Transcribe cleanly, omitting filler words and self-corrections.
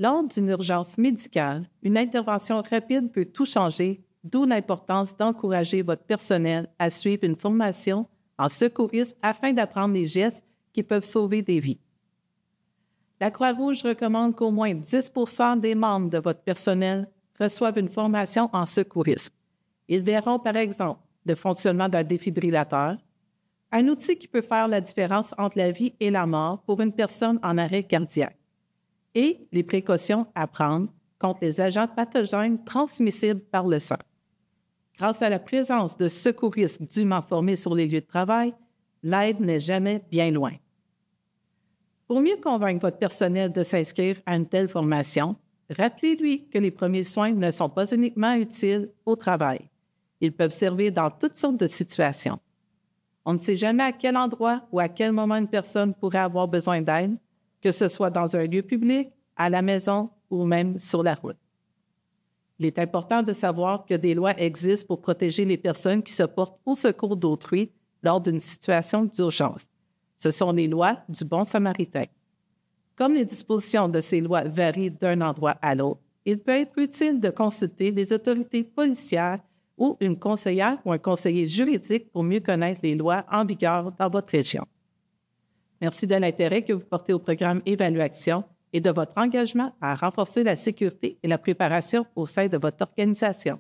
Lors d'une urgence médicale, une intervention rapide peut tout changer, d'où l'importance d'encourager votre personnel à suivre une formation en secourisme afin d'apprendre les gestes qui peuvent sauver des vies. La Croix-Rouge recommande qu'au moins 10 des membres de votre personnel reçoivent une formation en secourisme. Ils verront, par exemple, le fonctionnement d'un défibrillateur, un outil qui peut faire la différence entre la vie et la mort pour une personne en arrêt cardiaque, et les précautions à prendre contre les agents pathogènes transmissibles par le sang. Grâce à la présence de secouristes dûment formés sur les lieux de travail, l'aide n'est jamais bien loin. Pour mieux convaincre votre personnel de s'inscrire à une telle formation, rappelez-lui que les premiers soins ne sont pas uniquement utiles au travail. Ils peuvent servir dans toutes sortes de situations. On ne sait jamais à quel endroit ou à quel moment une personne pourrait avoir besoin d'aide, que ce soit dans un lieu public, à la maison ou même sur la route. Il est important de savoir que des lois existent pour protéger les personnes qui se portent au secours d'autrui lors d'une situation d'urgence. Ce sont les lois du bon samaritain. Comme les dispositions de ces lois varient d'un endroit à l'autre, il peut être utile de consulter les autorités policières ou une conseillère ou un conseiller juridique pour mieux connaître les lois en vigueur dans votre région. Merci de l'intérêt que vous portez au programme Évaluaction et de votre engagement à renforcer la sécurité et la préparation au sein de votre organisation.